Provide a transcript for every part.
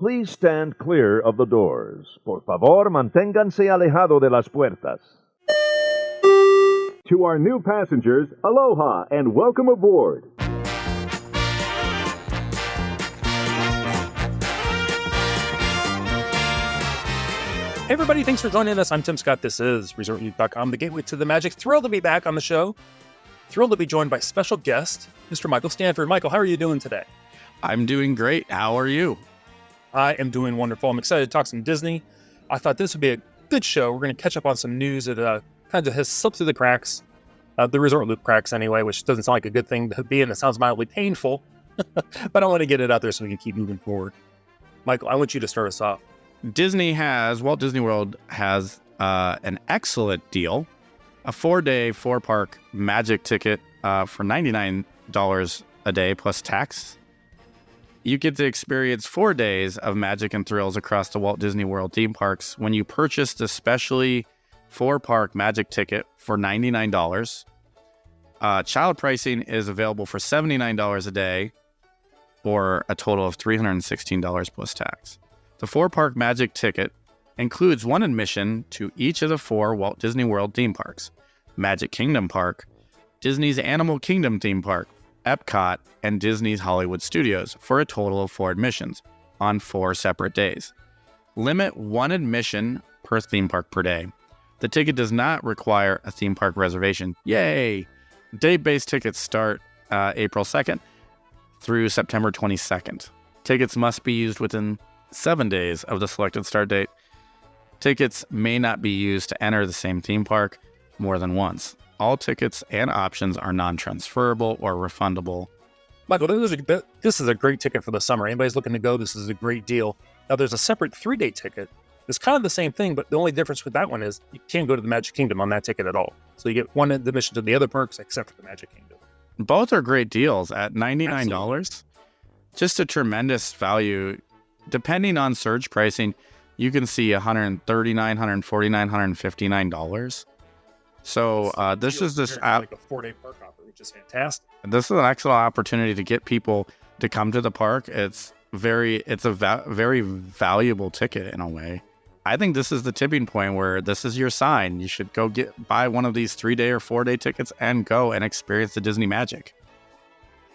Please stand clear of the doors. Por favor, manténganse alejado de las puertas. To our new passengers, aloha and welcome aboard. Hey everybody, thanks for joining us. I'm Tim Scott. This is ResortLoop.com, the gateway to the magic. Thrilled to be back on the show. Thrilled to be joined by special guest, Mr. Michael Stanford. Michael, how are you doing today? I'm doing great. How are you? I am doing wonderful. I'm excited to talk some Disney. I thought this would be a good show. We're going to catch up on some news that kind of has slipped through the cracks, the Resort Loop cracks anyway, which doesn't sound like a good thing to be, and it sounds mildly painful. But I want to get it out there so we can keep moving forward. Michael, I want you to start us off. Walt Disney World has an excellent deal, a 4-day, 4-park magic ticket for $99 a day plus tax. You get to experience 4 days of magic and thrills across the Walt Disney World theme parks when you purchase the specially 4-park magic ticket for $99. Child pricing is available for $79 a day, or a total of $316 plus tax. The 4-park magic ticket includes one admission to each of the 4 Walt Disney World theme parks: Magic Kingdom Park, Disney's Animal Kingdom theme park, Epcot, and Disney's Hollywood Studios, for a total of 4 admissions on 4 separate days. Limit 1 admission per theme park per day. The ticket does not require a theme park reservation. Yay! Day-based tickets start April 2nd through September 22nd. Tickets must be used within 7 days of the selected start date. Tickets may not be used to enter the same theme park more than once. All tickets and options are non-transferable or refundable. Michael, this is a great ticket for the summer. Anybody's looking to go, this is a great deal. Now, there's a separate 3-day ticket. It's kind of the same thing, but the only difference with that one is you can't go to the Magic Kingdom on that ticket at all. So you get one admission to the other parks except for the Magic Kingdom. Both are great deals at $99. Absolutely. Just a tremendous value. Depending on surge pricing, you can see $139, $149, $159. So this is like a 4-day park offer, which is fantastic. This is an excellent opportunity to get people to come to the park. It's a very valuable ticket in a way. I think this is the tipping point where this is your sign. You should go buy one of these 3-day or 4-day tickets and go and experience the Disney magic.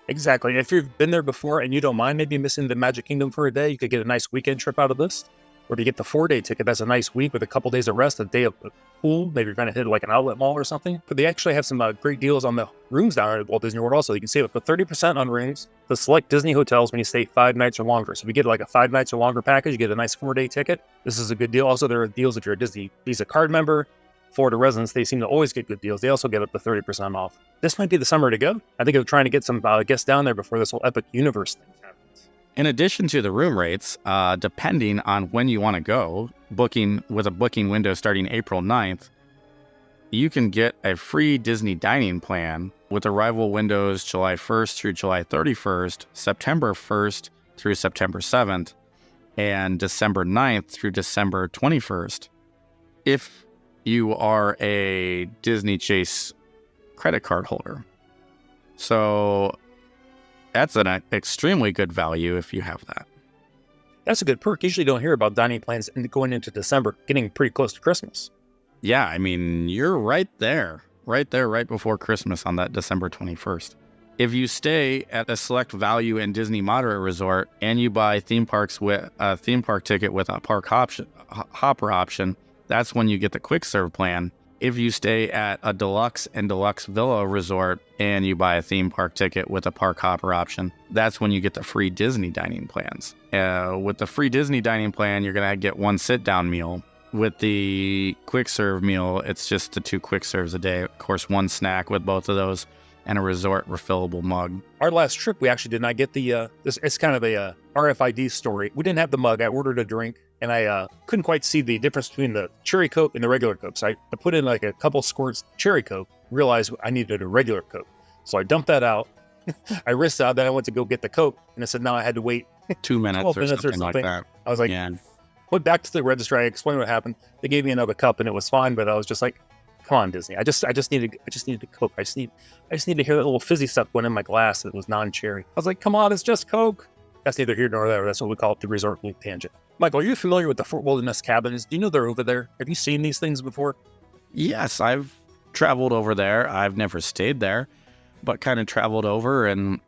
Exactly. If you've been there before and you don't mind maybe missing the Magic Kingdom for a day, you could get a nice weekend trip out of this. Or if you get the 4-day ticket, that's a nice week with a couple days of rest, a day of the pool. Maybe you're going to hit like an outlet mall or something. But they actually have some great deals on the rooms down at Walt Disney World also. You can save up to 30% on rooms to select Disney hotels when you stay 5 nights or longer. So if you get like a 5 nights or longer package, you get a nice 4-day ticket. This is a good deal. Also, there are deals if you're a Disney Visa card member. Florida residents, they seem to always get good deals. They also get up to 30% off. This might be the summer to go. I think they're trying to get some guests down there before this whole Epic Universe thing happens. In addition to the room rates, depending on when you want to go, booking with a booking window starting April 9th, you can get a free Disney dining plan with arrival windows July 1st through July 31st, September 1st through September 7th, and December 9th through December 21st. If you are a Disney Chase credit card holder. So that's an extremely good value if you have that. That's a good perk. Usually don't hear about dining plans going into December, getting pretty close to Christmas. Yeah, I mean, you're right before Christmas on that December 21st. If you stay at a select value and Disney moderate resort and you buy theme parks with a theme park ticket with a park hopper option, that's when you get the quick serve plan. If you stay at a deluxe and deluxe villa resort and you buy a theme park ticket with a park hopper option, that's when you get the free Disney dining plans. With the free Disney dining plan, you're going to get 1 sit-down meal. With the quick serve meal, it's just the 2 quick serves a day. Of course, 1 snack with both of those and a resort refillable mug. Our last trip, we actually did not get the, it's kind of a RFID story. We didn't have the mug. I ordered a drink and I couldn't quite see the difference between the cherry Coke and the regular Coke. So I put in like a couple squirts cherry Coke, realized I needed a regular Coke. So I dumped that out. I risked out, then I went to go get the Coke and I said, no, I had to wait 2 minutes, 12 minutes or something like that. I was like, yeah. Went back to the register. I explained what happened. They gave me another cup and it was fine, but I was just like, come on, Disney. I just needed a Coke. I just need to hear that little fizzy stuff went in my glass that was non-cherry. I was like, come on, it's just Coke. That's neither here nor there. That's what we call it, the Resort Loop tangent. Michael, are you familiar with the Fort Wilderness Cabins? Do you know they're over there? Have you seen these things before? Yes, I've traveled over there. I've never stayed there, but kind of traveled over, and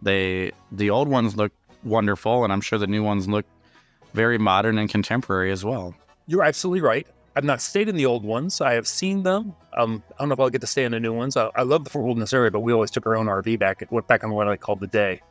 the old ones look wonderful, and I'm sure the new ones look very modern and contemporary as well. You're absolutely right. I've not stayed in the old ones. I have seen them. I don't know if I'll get to stay in the new ones. I love the Fort Wilderness area, but we always took our own RV back on what I called the day.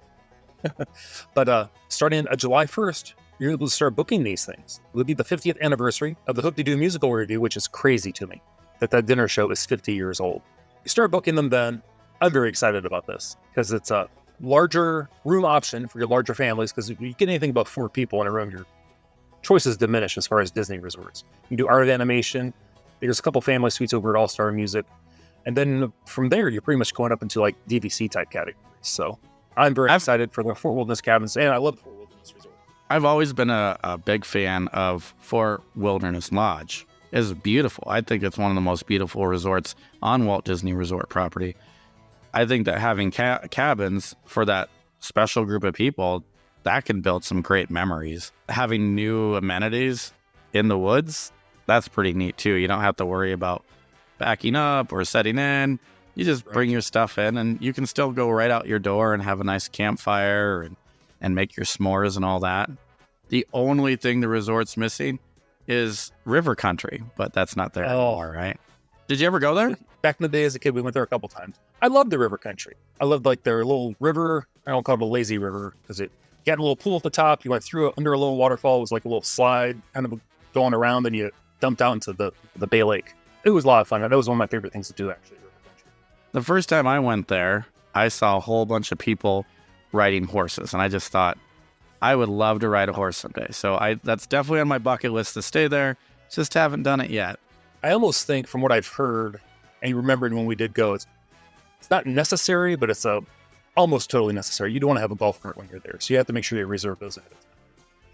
But starting July 1st, you're able to start booking these things. It will be the 50th anniversary of the Hoop-De-Doo musical review, which is crazy to me that dinner show is 50 years old. You start booking them then. I'm very excited about this because it's a larger room option for your larger families, because if you get anything about 4 people in a room, your choices diminish as far as Disney resorts. You can do art animation. There's a couple family suites over at All Star Music. And then from there, you're pretty much going up into like DVC type categories. So I'm very excited for the Fort Wilderness Cabins, and I love the Fort Wilderness Resort. I've always been a big fan of Fort Wilderness Lodge. It's beautiful. I think it's one of the most beautiful resorts on Walt Disney Resort property. I think that having cabins for that special group of people, that can build some great memories. Having new amenities in the woods, that's pretty neat too. You don't have to worry about backing up or setting in. You just bring your stuff in, and you can still go right out your door and have a nice campfire and make your s'mores and all that. The only thing the resort's missing is river country, but that's not there anymore, right? Did you ever go there? Back in the day as a kid, we went there a couple times. I loved the river country. I loved like their little river. I don't call it a lazy river because it had a little pool at the top. You went through it under a little waterfall. It was like a little slide kind of going around, and you dumped out into the Bay Lake. It was a lot of fun. That was one of my favorite things to do, actually. The first time I went there, I saw a whole bunch of people riding horses, and I just thought, I would love to ride a horse someday. So that's definitely on my bucket list to stay there. Just haven't done it yet. I almost think, from what I've heard and remembered when we did go, it's not necessary, but it's almost totally necessary. You don't want to have a golf cart when you're there, so you have to make sure you reserve those ahead of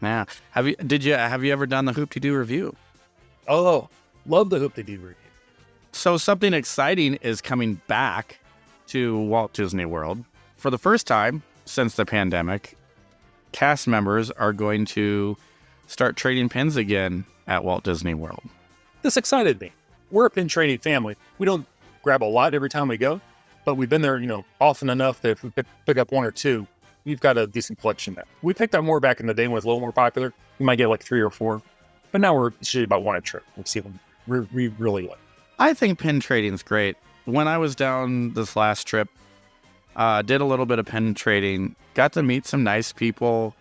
time. Yeah. Have you ever done the Hoop-De-Doo review? Oh, love the Hoop-De-Doo review. So something exciting is coming back to Walt Disney World. For the first time since the pandemic, cast members are going to start trading pins again at Walt Disney World. This excited me. We're a pin trading family. We don't grab a lot every time we go, but we've been there, often enough that if we pick up 1 or 2, we've got a decent collection now. We picked up more back in the day when it was a little more popular. We might get like 3 or 4, but now we're usually about 1 a trip. We see them we really like. I think pin trading is great. When I was down this last trip, did a little bit of pin trading, got to meet some nice people.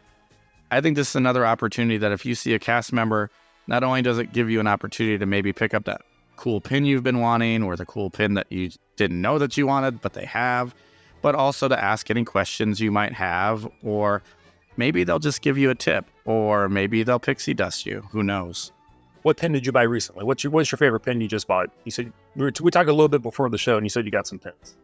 I think this is another opportunity that if you see a cast member, not only does it give you an opportunity to maybe pick up that cool pin you've been wanting, or the cool pin that you didn't know that you wanted, but they have, but also to ask any questions you might have, or maybe they'll just give you a tip, or maybe they'll pixie dust you. Who knows? What pin did you buy recently? What's your favorite pin you just bought? You said we talked a little bit before the show, and you said you got some pins.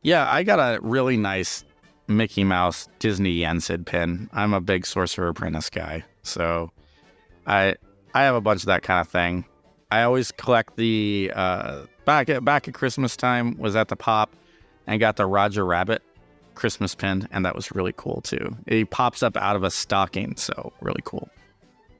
Yeah, I got a really nice Mickey Mouse Disney Yensid pin. I'm a big Sorcerer Apprentice guy, so I have a bunch of that kind of thing. I always collect the back at Christmas time was at the Pop and got the Roger Rabbit Christmas pin, and that was really cool too. It pops up out of a stocking, so really cool.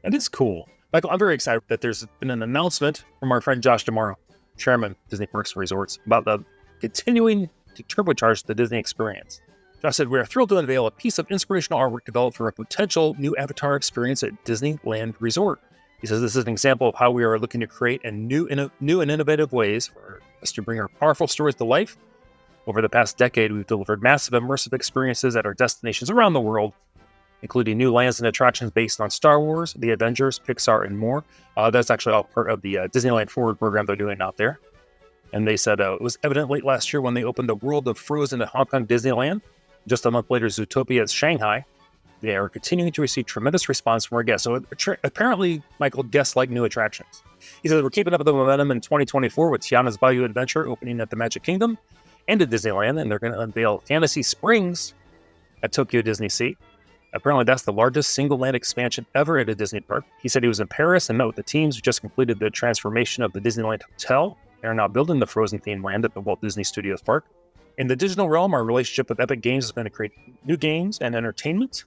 That is cool. Michael, I'm very excited that there's been an announcement from our friend Josh D'Amaro, chairman of Disney Parks and Resorts, about the continuing to turbocharge the Disney experience. Josh said, "We are thrilled to unveil a piece of inspirational artwork developed for a potential new Avatar experience at Disneyland Resort." He says this is an example of how we are looking to create new and innovative ways for us to bring our powerful stories to life. Over the past decade, we've delivered massive immersive experiences at our destinations around the world, including new lands and attractions based on Star Wars, the Avengers, Pixar, and more. That's actually all part of the Disneyland Forward program they're doing out there. And they said it was evident late last year when they opened the World of Frozen at Hong Kong Disneyland. Just a month later, Zootopia at Shanghai. They are continuing to receive tremendous response from our guests. So apparently, Michael, guests like new attractions. He says we're keeping up the momentum in 2024 with Tiana's Bayou Adventure opening at the Magic Kingdom and at Disneyland. And they're going to unveil Fantasy Springs at Tokyo Disney Sea. Apparently, that's the largest single land expansion ever at a Disney park. He said he was in Paris and met with the teams who just completed the transformation of the Disneyland Hotel. They are now building the Frozen themed land at the Walt Disney Studios Park. In the digital realm, our relationship with Epic Games is going to create new games and entertainment.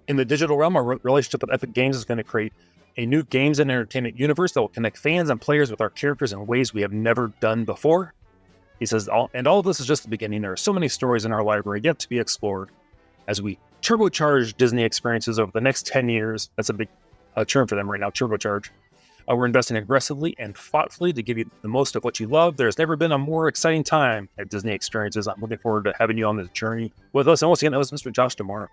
In the digital realm, our relationship with Epic Games is going to create a new games and entertainment universe that will connect fans and players with our characters in ways we have never done before. He says, all of this is just the beginning. There are so many stories in our library yet to be explored as we turbocharge Disney experiences over the next 10 years. That's a big term for them right now, turbocharge. We're investing aggressively and thoughtfully to give you the most of what you love. There's never been a more exciting time at Disney Experiences. I'm looking forward to having you on this journey with us. And once again, that was Mr. Josh D'Amaro.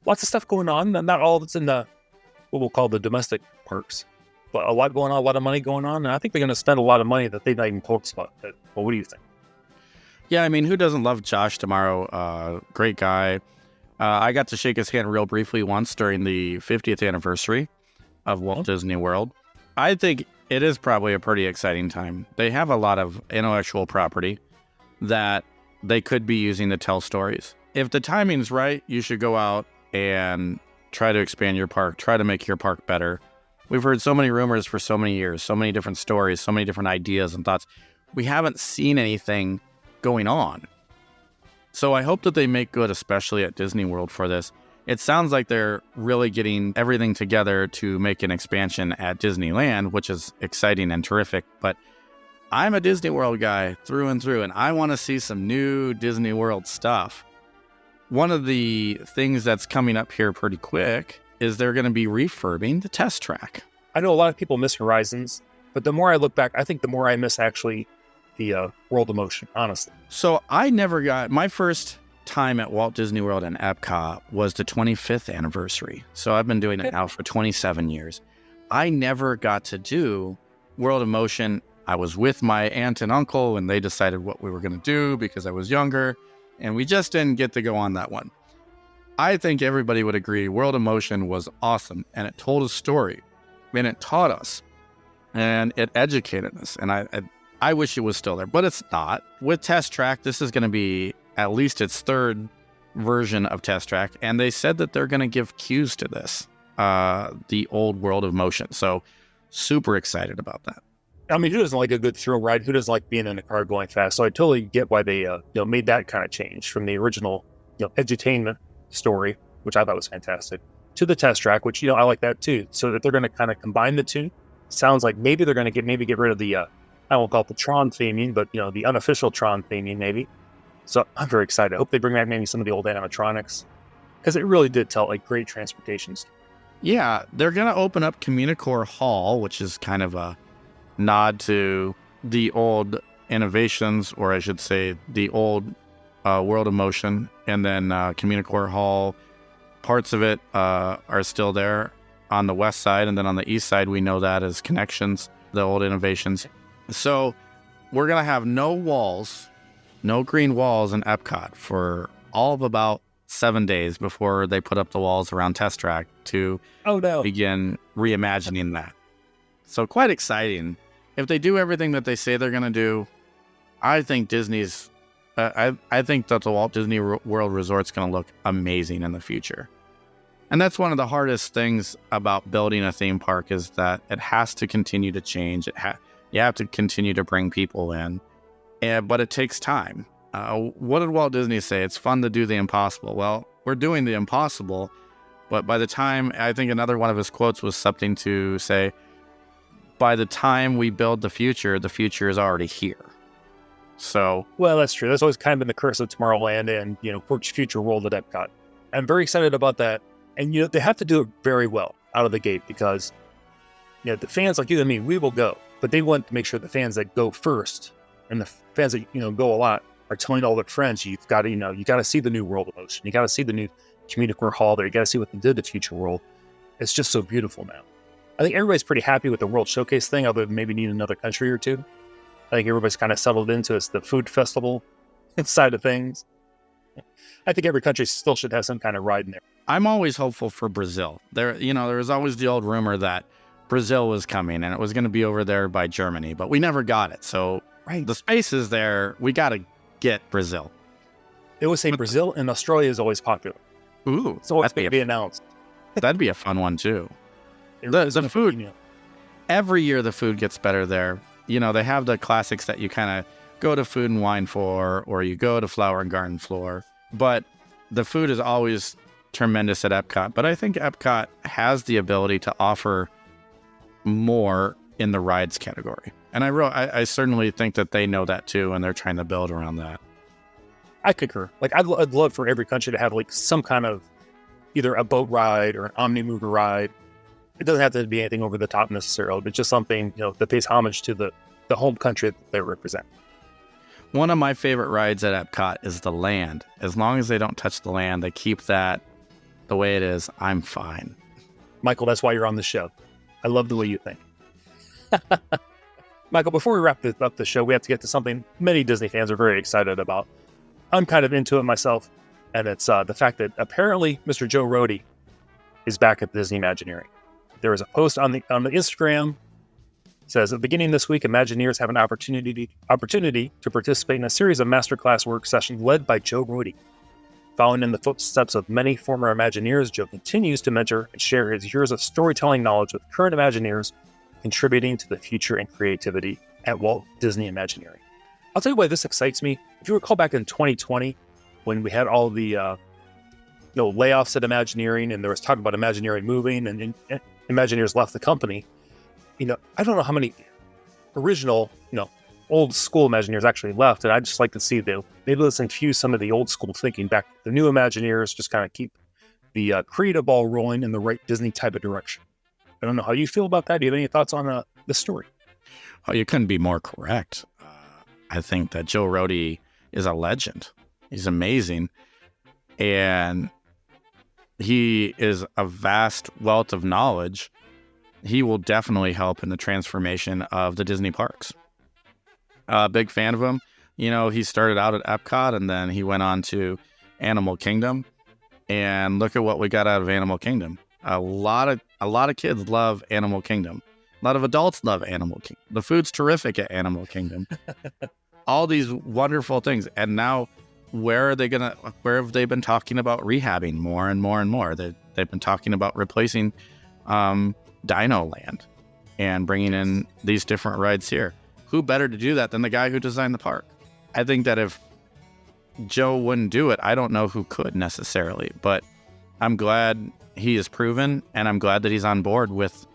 Lots of stuff going on. Not all of it's in the what we'll call the domestic parks, but a lot going on, a lot of money going on. And I think they're going to spend a lot of money that they've not even told us about. Well, what do you think? Yeah, I mean, who doesn't love Josh D'Amaro? Great guy. I got to shake his hand real briefly once during the 50th anniversary of Walt Disney World. I think it is probably a pretty exciting time. They have a lot of intellectual property that they could be using to tell stories. If the timing's right, you should go out and try to expand your park, try to make your park better. We've heard so many rumors for so many years, so many different stories, so many different ideas and thoughts. We haven't seen anything going on. So I hope that they make good, especially at Disney World for this. It sounds like they're really getting everything together to make an expansion at Disneyland, which is exciting and terrific. But I'm a Disney World guy through and through, and I want to see some new Disney World stuff. One of the things that's coming up here pretty quick is they're going to be refurbing the test track. I know a lot of people miss Horizons, but the more I look back, I think the more I miss actually the World of Motion, honestly. So I never got my first time at Walt Disney World and Epcot was the 25th anniversary. So I've been doing it now for 27 years. I never got to do World of Motion. I was with my aunt and uncle and they decided what we were going to do because I was younger, and we just didn't get to go on that one. I think everybody would agree World of Motion was awesome, and it told a story, and it taught us, and it educated us, and I wish it was still there, but it's not. With Test Track, this is going to be at least its third version of Test Track, and they said that they're going to give cues to this, the old World of Motion. So super excited about that. I mean, who doesn't like a good thrill ride? Who doesn't like being in a car going fast? So I totally get why they made that kind of change from the original edutainment story, which I thought was fantastic, to the Test Track, which I like that too. So that they're going to kind of combine the two. Sounds like maybe they're going to get rid of the I won't call it the Tron theming, but the unofficial Tron theming maybe. So I'm very excited. I hope they bring back maybe some of the old animatronics, because it really did tell a great transportation story. Yeah, they're going to open up Communicore Hall, which is kind of a nod to the old innovations, or I should say the old World of Motion. And then Communicore Hall, parts of it are still there on the west side. And then on the east side, we know that as Connections, the old innovations. So we're going to have no walls, no green walls in Epcot for all of about 7 days before they put up the walls around Test Track to begin reimagining that. So quite exciting. If they do everything that they say they're going to do, I think Disney's, I think that the Walt Disney World Resort's going to look amazing in the future. And that's one of the hardest things about building a theme park, is that it has to continue to change. You have to continue to bring people in, but it takes time. What did Walt Disney say? It's fun to do the impossible. Well, we're doing the impossible, but by the time, I think another one of his quotes was something to say, by the time we build the future is already here. So, well, that's true. That's always kind of been the curse of Tomorrowland and, future world at Epcot. I'm very excited about that. And, they have to do it very well out of the gate, because, the fans like you and me, we will go, but they want to make sure the fans that go first, and the fans that, go a lot, are telling all their friends, you've got to, you got to see the new World of Motion. You got to see the new Communicore Hall there. You got to see what they did to Future World. It's just so beautiful now. I think everybody's pretty happy with the World Showcase thing, other than maybe need another country or two. I think everybody's kind of settled into the food festival side of things. I think every country still should have some kind of ride in there. I'm always hopeful for Brazil. There was always the old rumor that Brazil was coming and it was going to be over there by Germany, but we never got it. So the space is there. We got to get Brazil. They always say Brazil and Australia is always popular. Ooh, so it's going to be announced. That'd be a fun one too. The food, every year the food gets better there. They have the classics that you kind of go to Food and Wine for, or you go to Flower and Garden for. But the food is always tremendous at Epcot. But I think Epcot has the ability to offer more in the rides category. And I certainly think that they know that too, and they're trying to build around that. I concur. Like, I'd love for every country to have like some kind of either a boat ride or an omni-mover ride. It doesn't have to be anything over the top necessarily, but just something, that pays homage to the home country that they represent. One of my favorite rides at Epcot is the land. As long as they don't touch the land, they keep that the way it is, I'm fine. Michael, that's why you're on the show. I love the way you think. Michael, before we wrap up the show, we have to get to something many Disney fans are very excited about. I'm kind of into it myself, and it's the fact that apparently Mr. Joe Rohde is back at Disney Imagineering. There is a post on the Instagram. It says, at the beginning of this week, Imagineers have an opportunity to participate in a series of masterclass work sessions led by Joe Rohde. Following in the footsteps of many former Imagineers, Joe continues to mentor and share his years of storytelling knowledge with current Imagineers, contributing to the future and creativity at Walt Disney Imagineering. I'll tell you why this excites me. If you recall back in 2020, when we had all the layoffs at Imagineering, and there was talk about Imagineering moving, and Imagineers left the company. I don't know how many original, old school Imagineers actually left, and I'd just like to see maybe let's infuse some of the old school thinking back. The new Imagineers just kind of keep the creative ball rolling in the right Disney type of direction. I don't know how you feel about that. Do you have any thoughts on the story? Oh, you couldn't be more correct. I think that Joe Rohde is a legend. He's amazing. And he is a vast wealth of knowledge. He will definitely help in the transformation of the Disney parks. Big fan of him. He started out at Epcot, and then he went on to Animal Kingdom. And look at what we got out of Animal Kingdom. A lot of kids love Animal Kingdom. A lot of adults love Animal Kingdom. The food's terrific at Animal Kingdom. All these wonderful things. And now, where have they been talking about rehabbing more and more and more? They've been talking about replacing Dino Land and bringing in these different rides here. Who better to do that than the guy who designed the park? I think that if Joe wouldn't do it, I don't know who could necessarily. But I'm glad he is proven, and I'm glad that he's on board with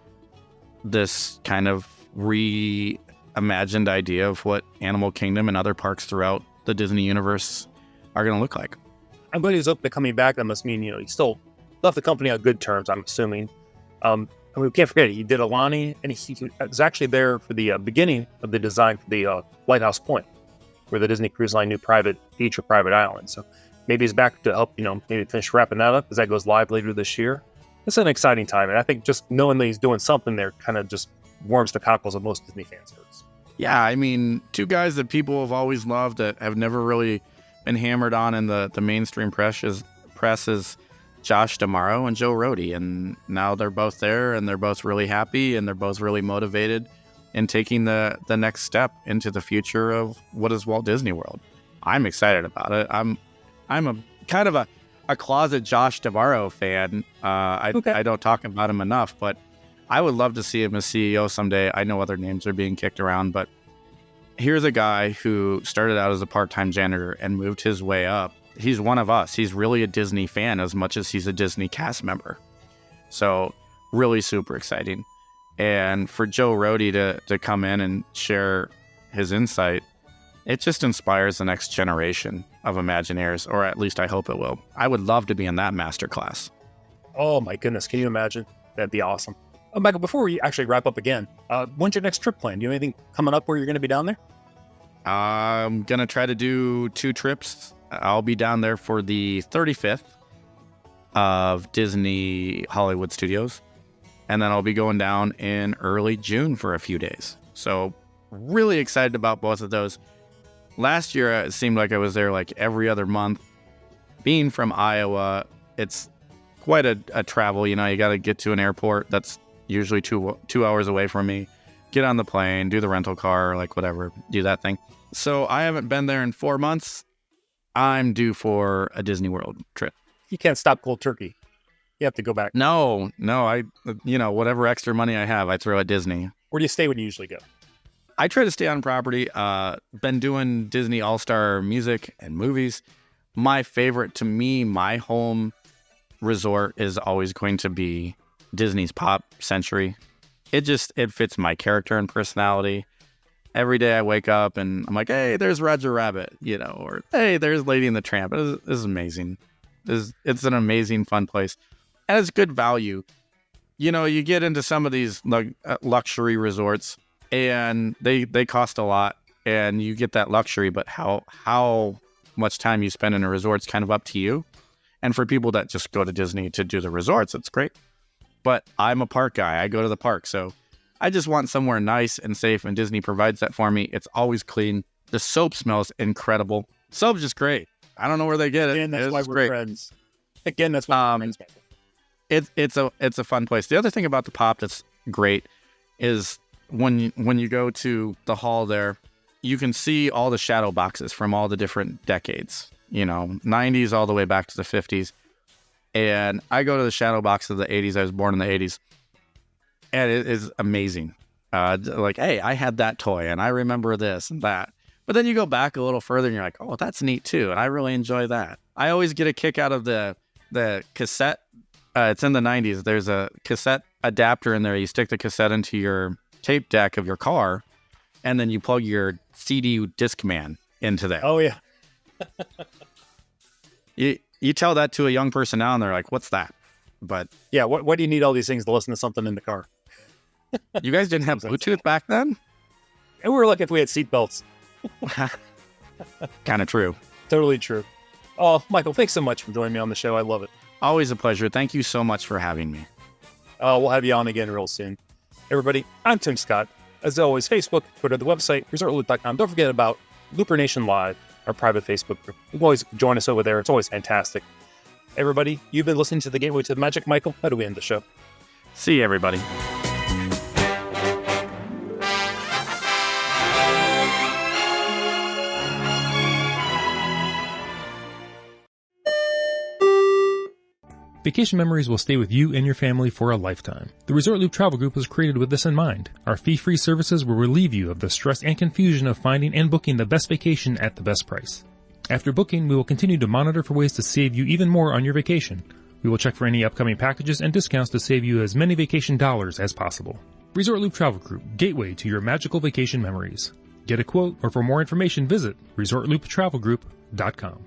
this kind of reimagined idea of what Animal Kingdom and other parks throughout the Disney universe are going to look like. I'm glad he's open to coming back. That must mean, he still left the company on good terms, I'm assuming. We can't forget, he did Alani, and he was actually there for the beginning of the design for the Lighthouse Point, where the Disney Cruise Line knew private beach or private island. So maybe he's back to help, maybe finish wrapping that up as that goes live later this year. It's an exciting time, and I think just knowing that he's doing something there kind of just warms the cockles of most Disney fans' hearts. Yeah, I mean, two guys that people have always loved that have never really been hammered on in the mainstream press is Josh D'Amaro and Joe Rohde, and now they're both there, and they're both really happy, and they're both really motivated in taking the next step into the future of what is Walt Disney World. I'm excited about it. I'm a kind of a closet Josh D'Amaro fan. I don't talk about him enough, but I would love to see him as CEO someday. I know other names are being kicked around, but here's a guy who started out as a part-time janitor and moved his way up. He's one of us. He's really a Disney fan as much as he's a Disney cast member. So really super exciting. And for Joe Rohde to come in and share his insight, it just inspires the next generation of Imagineers, or at least I hope it will. I would love to be in that masterclass. Oh my goodness, can you imagine? That'd be awesome. Oh, Michael, before we actually wrap up again, when's your next trip planned? Do you have anything coming up where you're going to be down there? I'm going to try to do 2 trips. I'll be down there for the 35th of Disney Hollywood Studios. And then I'll be going down in early June for a few days. So really excited about both of those. Last year, it seemed like I was there like every other month. Being from Iowa, it's quite a travel. You got to get to an airport that's usually two hours away from me. Get on the plane, do the rental car, like whatever, do that thing. So I haven't been there in 4 months. I'm due for a Disney World trip. You can't stop cold turkey. You have to go back. No, I, whatever extra money I have, I throw at Disney. Where do you stay when you usually go? I try to stay on property. Been doing Disney All-Star music and movies. My favorite, to me, my home resort is always going to be Disney's Pop Century. It fits my character and personality. Every day I wake up and I'm like, hey, there's Roger Rabbit, or hey, there's Lady and the Tramp. This is amazing. It's an amazing, fun place. And it's good value. You get into some of these luxury resorts and they cost a lot and you get that luxury, but how much time you spend in a resort's kind of up to you. And for people that just go to Disney to do the resorts, it's great. But I'm a park guy. I go to the park. So I just want somewhere nice and safe, and Disney provides that for me. It's always clean. The soap smells incredible. Soap's just great. I don't know where they get it. Again, that's why we're friends. Again, that's why we're friends. It's a fun place. The other thing about the Pop that's great is when you go to the hall there, you can see all the shadow boxes from all the different decades. 90s all the way back to the 50s. And I go to the shadow box of the 80s. I was born in the 80s. And it is amazing. Hey, I had that toy and I remember this and that. But then you go back a little further and you're like, oh, that's neat too. And I really enjoy that. I always get a kick out of the cassette. It's in the 90s. There's a cassette adapter in there. You stick the cassette into your tape deck of your car and then you plug your CD Discman into that. Oh, yeah. You tell that to a young person now and they're like, what's that? But yeah, what do you need all these things to listen to something in the car? You guys didn't have Bluetooth back then? And we were lucky if we had seatbelts. Kind of true. Totally true. Oh, Michael, thanks so much for joining me on the show. I love it. Always a pleasure. Thank you so much for having me. We'll have you on again real soon. Everybody, I'm Tim Scott. As always, Facebook, Twitter, the website, ResortLoop.com. Don't forget about Looper Nation Live, our private Facebook group. You can always join us over there. It's always fantastic. Everybody, you've been listening to The Gateway to the Magic. Michael, how do we end the show? See you, everybody. Vacation memories will stay with you and your family for a lifetime. The Resort Loop Travel Group was created with this in mind. Our fee-free services will relieve you of the stress and confusion of finding and booking the best vacation at the best price. After booking, we will continue to monitor for ways to save you even more on your vacation. We will check for any upcoming packages and discounts to save you as many vacation dollars as possible. Resort Loop Travel Group, gateway to your magical vacation memories. Get a quote, or for more information, visit ResortLoopTravelGroup.com.